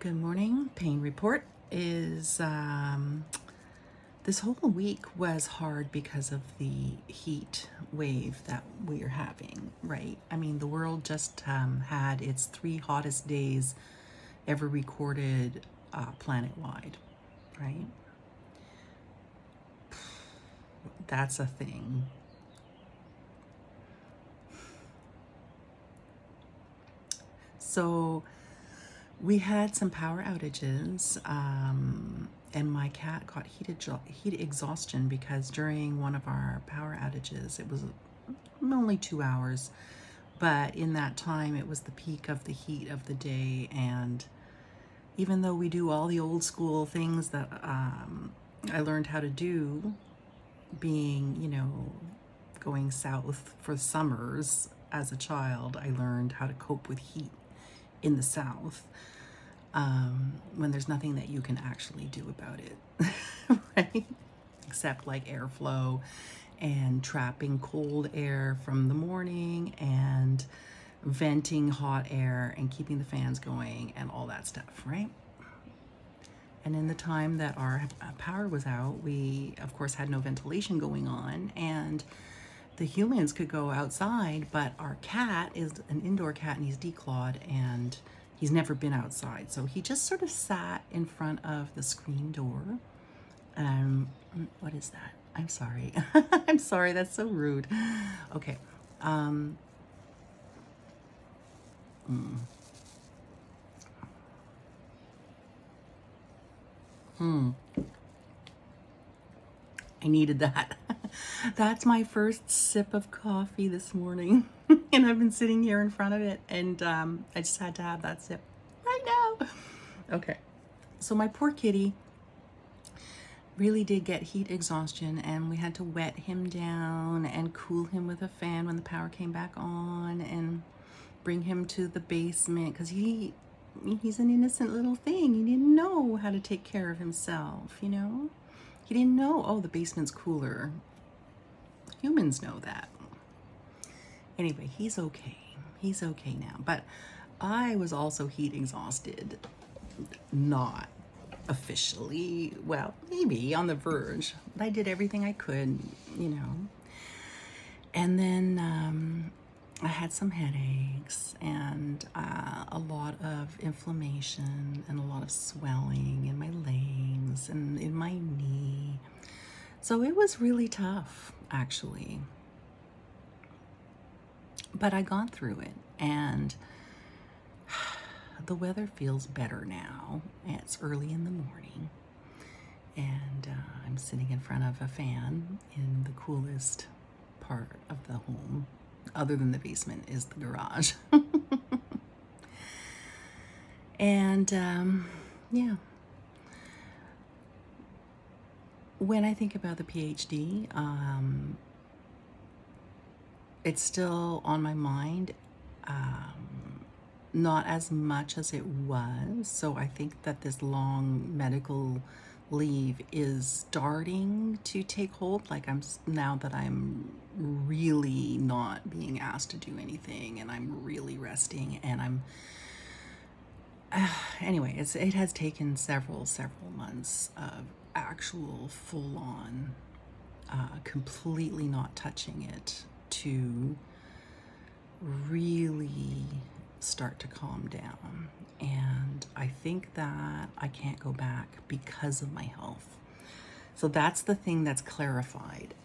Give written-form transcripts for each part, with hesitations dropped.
Good morning. Pain report is this whole week was hard because of the heat wave that we are having, right? I mean, the world just had its 3 hottest days ever recorded planet-wide, right? That's a thing. So we had some power outages, and my cat got heat exhaustion because during one of our power outages, it was only 2 hours, but in that time, it was the peak of the heat of the day. And even though we do all the old school things that I learned how to do, being, going south for summers as a child, I learned how to cope with heat in the south. When there's nothing that you can actually do about it, right? Except like airflow and trapping cold air from the morning and venting hot air and keeping the fans going and all that stuff, right? And in the time that our power was out, we, of course, had no ventilation going on, and the humans could go outside, but our cat is an indoor cat and he's declawed and he's never been outside. So he just sort of sat in front of the screen door. What is that? I'm sorry. I'm sorry, that's so rude. Okay. I needed that. That's my first sip of coffee this morning. And I've been sitting here in front of it, and I just had to have that sip right now. Okay. So my poor kitty really did get heat exhaustion, and we had to wet him down and cool him with a fan when the power came back on and bring him to the basement because he's an innocent little thing. He didn't know how to take care of himself, He didn't know, oh, the basement's cooler. Humans know that. Anyway, he's okay. He's okay now. But I was also heat exhausted. Not officially. Well, maybe on the verge. But I did everything I could, And then I had some headaches and a lot of inflammation and a lot of swelling in my legs and in my knee. So it was really tough, actually. But I got through it, and the weather feels better now. It's early in the morning, and I'm sitting in front of a fan in the coolest part of the home, other than the basement, is the garage. And yeah, when I think about the PhD, it's still on my mind, not as much as it was. So I think that this long medical leave is starting to take hold. Like now that I'm really not being asked to do anything, and I'm really resting, and I'm anyway, it has taken several months of actual full-on, completely not touching it to really start to calm down. And I think that I can't go back because of my health. So that's the thing that's clarified.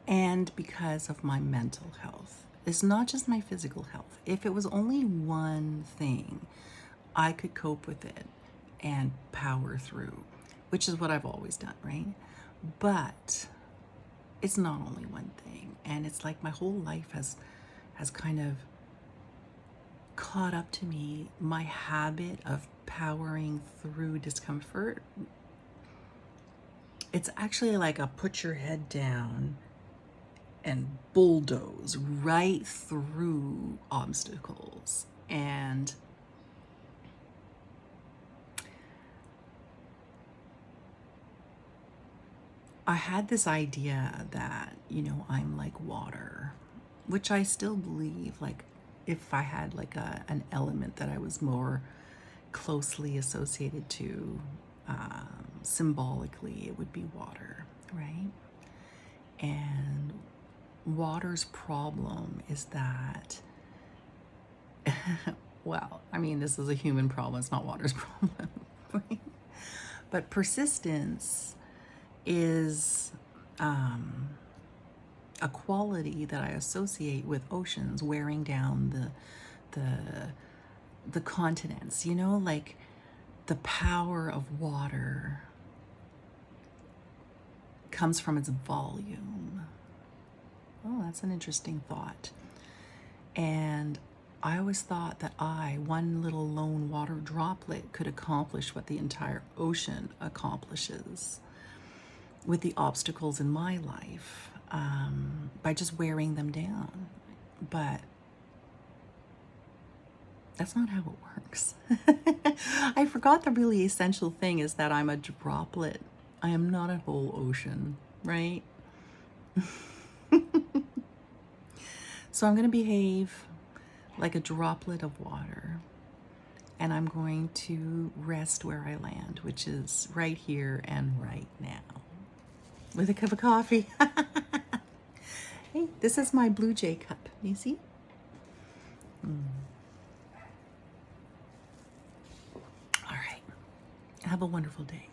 And because of my mental health. It's not just my physical health. If it was only one thing, I could cope with it and power through, which is what I've always done, right? But it's not only one thing. And it's like my whole life has kind of caught up to me. My habit of powering through discomfort. It's actually like a put your head down and bulldoze right through obstacles. And I had this idea that, I'm like water, which I still believe, like, if I had like an element that I was more closely associated to, symbolically, it would be water, right? And water's problem is that, well, I mean, this is a human problem, it's not water's problem, right? But persistence is a quality that I associate with oceans wearing down the continents, you know, like the power of water comes from its volume. Oh, that's an interesting thought. And I always thought that one little lone water droplet, could accomplish what the entire ocean accomplishes with the obstacles in my life, by just wearing them down. But that's not how it works. I forgot the really essential thing is that I'm a droplet. I am not a whole ocean, right? So I'm going to behave like a droplet of water, and I'm going to rest where I land, which is right here and right now, with a cup of coffee. Hey, this is my Blue Jay cup. You see? All right. Have a wonderful day.